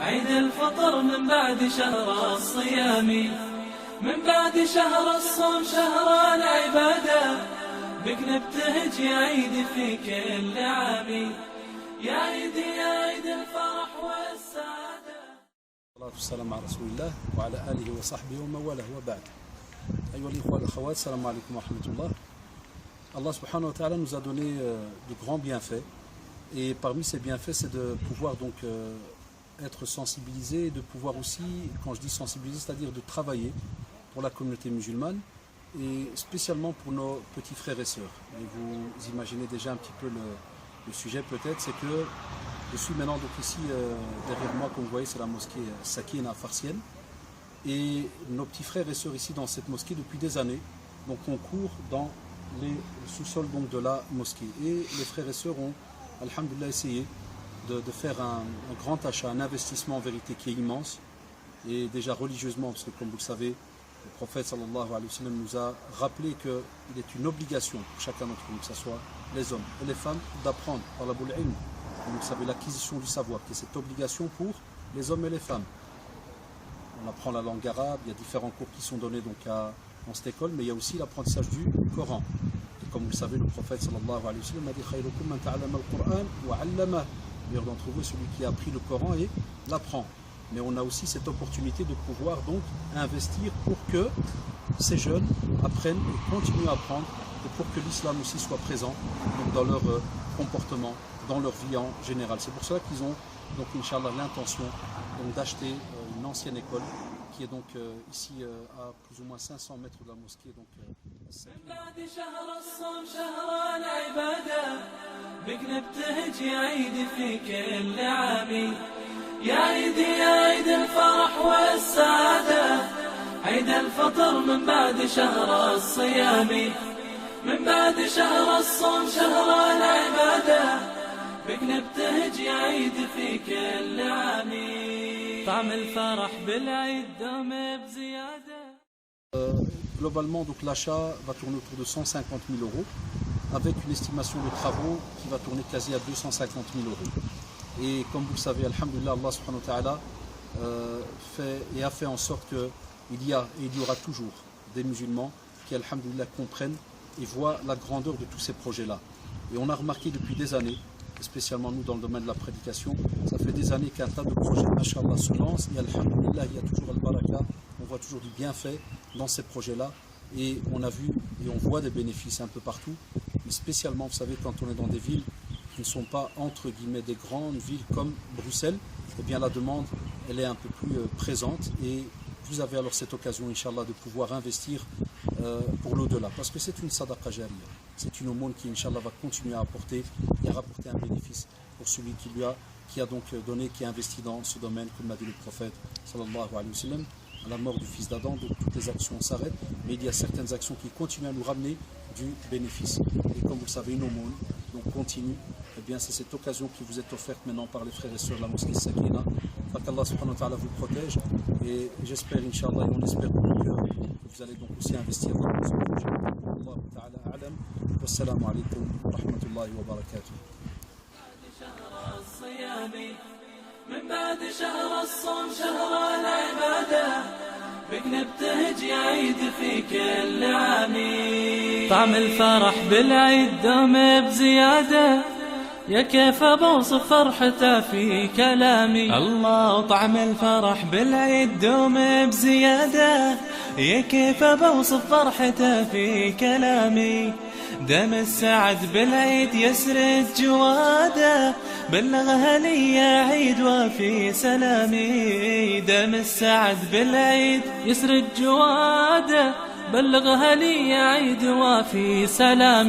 عيد الفطر من بعد شهر الصيام، من بعد شهر الصوم شهر العبادة، بك نبتهج يا عيد في كل عام، يا عيد يا عيد الفرح والسعادة. الصلاة والسلام على رسول الله وعلى آله وصحبه ومن والاه وبعد. أيها الإخوة والأخوات, salam alaikum wa rahmatullah. Allah subhanahu wa ta'ala nous a donné de grands bienfaits, et parmi ces bienfaits c'est de pouvoir donc être sensibilisé, et de pouvoir aussi, quand je dis sensibiliser, c'est-à-dire de travailler pour la communauté musulmane et spécialement pour nos petits frères et sœurs. Et vous imaginez déjà un petit peu le sujet peut-être, c'est que je suis maintenant donc ici derrière moi, comme vous voyez, c'est la mosquée Sakina Farsienne, et nos petits frères et sœurs ici dans cette mosquée depuis des années donc on court dans les sous-sols donc de la mosquée, et les frères et sœurs ont alhamdoulilah essayé de faire un grand achat, un investissement en vérité qui est immense, et déjà religieusement, parce que comme vous le savez, le prophète sallallahu alayhi wa sallam nous a rappelé qu'il est une obligation pour chacun d'entre nous, que ce soit les hommes et les femmes, d'apprendre par la boule ilm. Vous savez, l'acquisition du savoir, qui est cette obligation pour les hommes et les femmes. On apprend la langue arabe, il y a différents cours qui sont donnés donc dans cette école, mais il y a aussi l'apprentissage du Coran. Et comme vous le savez, le prophète sallallahu alayhi wa sallam a dit khayrukum man ta'allama al-Qur'an wa 'allama. Le meilleur d'entre vous est celui qui a appris le Coran et l'apprend. Mais on a aussi cette opportunité de pouvoir donc investir pour que ces jeunes apprennent et continuent à apprendre, et pour que l'islam aussi soit présent donc dans leur comportement, dans leur vie en général. C'est pour cela qu'ils ont donc Inch'Allah l'intention d'acheter une ancienne école qui est donc ici à plus ou moins 500 mètres de la mosquée. Donc, بك نبتهج يا عيد في كل عام، يا عيد يا عيد الفرح والسعادة، عيد الفطر من بعد شهر الصيام، من بعد شهر الصوم شهر العبادة، بك نبتهج يا عيد في كل عام، طعم الفرح بالعيد دوم بزيادة. Globalement, donc l'achat va tourner autour de 150 000 euros, avec une estimation de travaux qui va tourner quasi à 250 000 euros. Et comme vous le savez, alhamdulillah, Allah subhanahu wa ta'ala a fait en sorte qu'il y a et il y aura toujours des musulmans qui, alhamdulillah, comprennent et voient la grandeur de tous ces projets-là. Et on a remarqué depuis des années, spécialement nous dans le domaine de la prédication, ça fait des années qu'un tas de projets, mashallah, se lancent, et alhamdulillah, il y a toujours al-baraka, on voit toujours du bienfait dans ces projets-là, et on a vu et on voit des bénéfices un peu partout, mais spécialement, vous savez, quand on est dans des villes qui ne sont pas, entre guillemets, des grandes villes comme Bruxelles, eh bien la demande, elle est un peu plus présente, et vous avez alors cette occasion, Inch'Allah, de pouvoir investir pour l'au-delà, parce que c'est une sadaqa jariya, c'est une aumône qui, Inch'Allah, va continuer à apporter et à rapporter un bénéfice pour celui qui a donc donné, qui a investi dans ce domaine, comme l'a dit le prophète, sallallahu alayhi wa sallam. À la mort du fils d'Adam, donc toutes les actions s'arrêtent, mais il y a certaines actions qui continuent à nous ramener du bénéfice. Et comme vous le savez, une aumône donc continue, eh bien c'est cette occasion qui vous est offerte maintenant par les frères et sœurs de la mosquée Sakina. Qu'Allah subhanahu wa ta'ala vous protège, et j'espère, Inch'Allah, et on espère pour le cœur, que vous allez donc aussi investir dans ce projet. Allah ta'ala a'lam. Wassalamu alaikum wa rahmatullahi wa barakatuh. من بعد شهر الصوم شهر العبادة، بك نبتهج يا عيد في كل عام، طعم الفرح بالعيد دوم بزيادة، يا كيف بوصف فرحته في كلامي. الله طعم الفرح بالعيد دوم بزيادة، يا كيف بوصف فرحته في كلامي. دم السعد بالعيد يسرد جواده، بلغها لي يا عيد وفي سلامي. دم السعد بالعيد يسرد جواده، بلغها لي يا عيد وفي سلامي.